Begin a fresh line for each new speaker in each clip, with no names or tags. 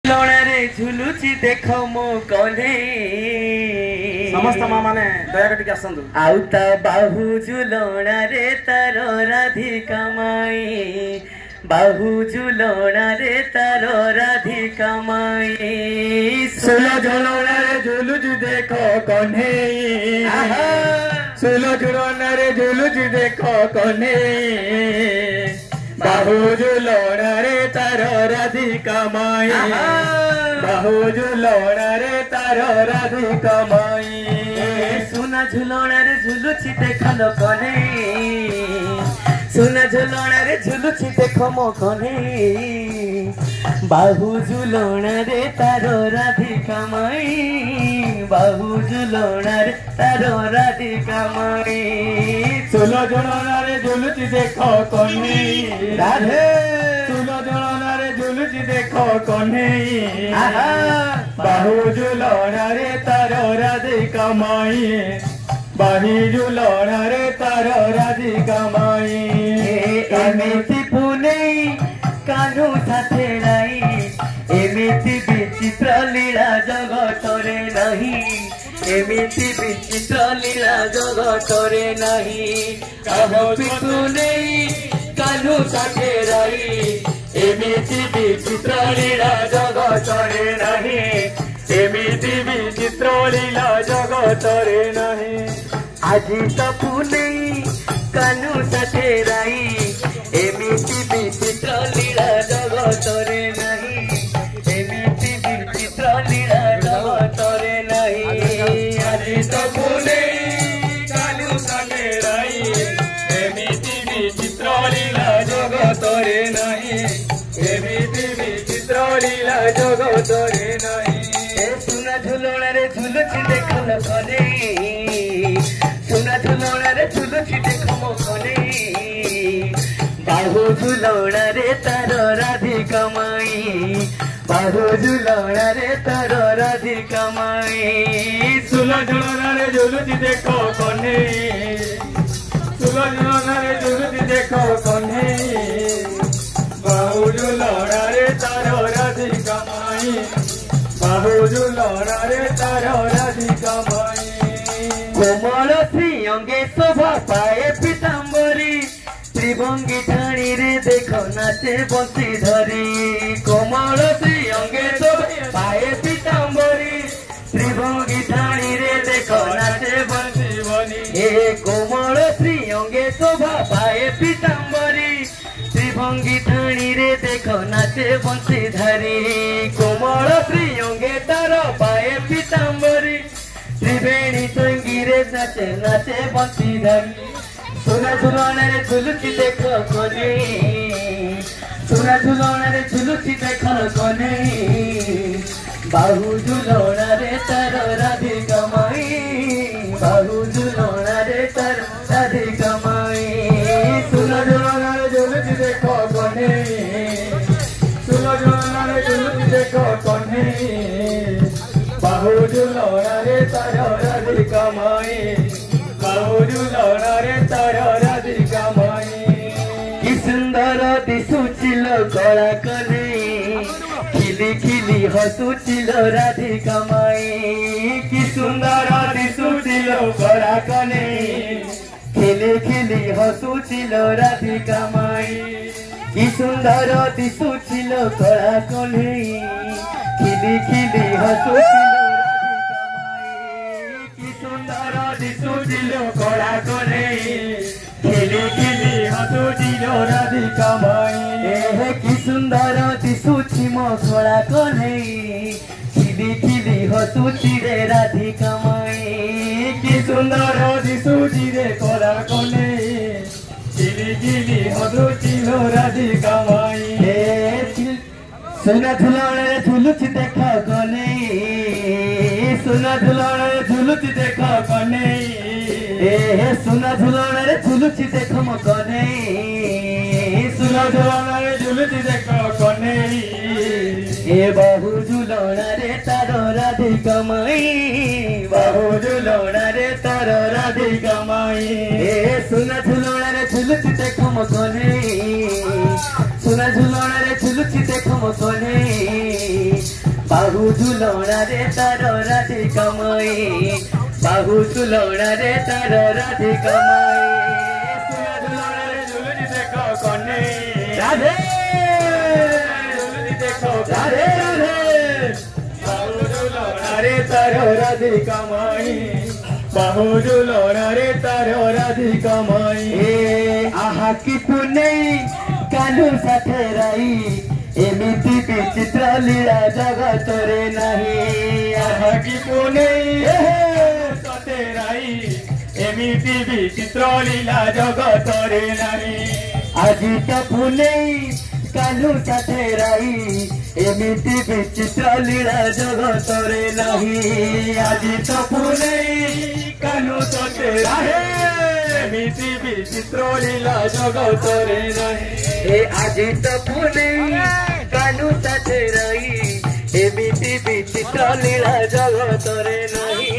लणारे झुलुची देख मो कन्हे
समस्त माँ माने दया कर आसतु
आउता बाहु झुलणारे तार राधिका माई बाहु झुलणारे तार राधिका माई
सुलो झुलणारे झुलुची देख कन्हे सुलो झुलणारे झुलुची देख कन्हे बाहु झुलणारे तार राधिका माई बाहु झुलणारे तार राधिका माई
सुना झुलणारे झुलुची देख लो कन्हे सुना झुलणारे झुलुची देख मो कन्हे बाहु झुलणारे तार राधिका माई बाहु झुलणारे तार राधिका माई
सुलो झुलणारे झुलुची देख कन्हे
राधे
सुलो झुलणारे झुलुची देख कन्हे बाहु झुलणारे तार राधिका माई बाही झुलणारे तार राधिका माई
एमिति पुनै कान्हू साथे नाई एमिति विचित्र लीला जगतरे नहीं एमिति विचित्र लीला जगतरे नहीं कान्हू पुनै कान्हू साथे नाई एमिति विचित्र लीला जगतरे नहीं
एमिति विचित्र लीला जगतरे नहीं
আজি তো পুনেই কানু সাথে রাই এমিতি বিচিত্র লীলা জগতরে নাহি এমিতি বিচিত্র লীলা জগতরে নাহি আজি তো পুনেই
কানু সাথে রাই এমিতি বিচিত্র লীলা জগতরে नहीं एमिति विचित्र लीला जगतरे नहीं
सुना झुलणारे झुलुची देख लो कने सुना झुलणारे झुलुची देख मो कने बाहु झुलणारे तार राधिका माई बाहु झुलणारे तार राधिका माई
सुलो झुलणारे झुलुची देख कन्हे सुलो झुलणारे झुलुची देख कन्हे बाहु झुलणारे तार राधिका माई बाहु झुलणारे तार राधिका माई
कोमल श्री अंगे शोभा पाए पीताम्बरी त्रिभंगी ठाणी रे देख नाचे बंसी धरी कोमल श्री अंगे शोभा पाए पीताम्बरी त्रिभंगी ठाणी रे देख नाचे बंसी बनी ए कोमल श्री अंगे शोभा पाए पीताम्बरी त्रिभंगी ठाणी रे देख नाचे बंसी धरी कोमल श्री अंगे तार पाए पीताम्बरी त्रिवेणी संगीरे नाचे नाचे बंसी धरी सुना झुलणारे झुलुची देख कने सुना झुलणारे झुलुची देख कने बाहु झुलणारे तार राधिका माई बाहु झुलणारे तार राधिका माई
सुलो झुलणारे झुलुची देख कन्हे सुलो झुलणारे झुलुची देख कन्हे बाहु झुलणारे तार राधिका माई बाहु झुलणारे तार राधिका माई
कि सुंदर दिसुचिल गला कने खिली खिली हसुचिल राधिका माई कि सुंदर दिसुचिल गला कने खिली खिली हसुचिल राधिका माई कि सुंदर दिसुचिल गला कने खिली खिली हसुचिल राधिका माई कि सुंदर दिसुचिल गला कने खिली खिली हसुचिल राधिका माई हे कि सुंदर दिसुची मो गला कने खिली खिली हसुची रे राधिका माई कि सुंदर दिसुची रे गला कने
खिली खिली हसुचिल राधिका माई
सुना झुलणारे झुलुची देख कने सुना झुलणारे झुलुची देख कने सुना झुलणारे झुलुची देख मो कने सुना झुलणारे झुलुची देख कने ए बाहु झुलणारे तार राधिका माई बाहु झुलणारे तार राधिका माई ए सुना झुलणारे झुलुची देख मो कने सुना झुलणारे झुलुची देख मो कने बाहु झुलौना रे तार राधिका माई बाहु झुलौना रे तार राधिका माई सुना झुलौना रे झुलुनी देखो कने राधे झुलुनी देखो राधे राधे बाहु झुलौना रे तार राधिका माई बाहु झुलौना रे तार राधिका माई आहा की पुनै कालू साथे राई एमिति विचित्र लीला जगत रे नहीं आहा की पुनै साथे राई एमिति विचित्र लीला जगत रे नहीं आजी तो पुनै कालू साथे राई एमिति विचित्र लीला जगत रे नहीं आजी तो पुनै कालू साथे राई एमिति विचित्र लीला जगत रे नहीं आजी तो पुनै कालू साथे राई एमिति विचित्र लीला जगत रे नहीं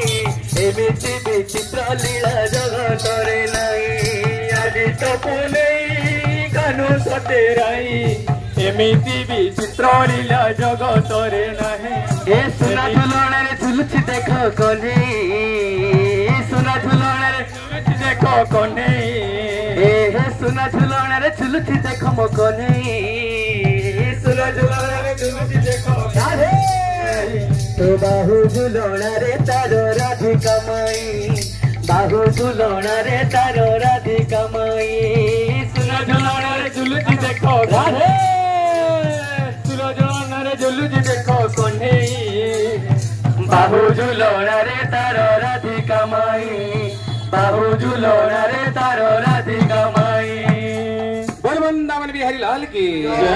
एमिति विचित्र लीला जगत रे नहीं आजी तो पुनै कालू साथे राई एमिति विचित्र लीला जगत रे नहीं सुना झुलौना रे झुलुछि देखो कने सुना झुलौना रे झुलुछि देखो कने सुना झुलौना रे झुलुछि देखो मो कने सुना झुलौना रे झुलुछि देखो राधे तो बाहु झुलौना रे तारो राधिका माई बाहु झुलौना रे तारो राधिका माई सुना झुलौना रे झुलुछि देखो राधे सुना झुलौना रे झुलुछि देखो कने बाहु झुलौना रे तारो राधिका माई बाहु झुलौना रे तारो राधिका माई
बोल वृंदावन बिहारी लाल की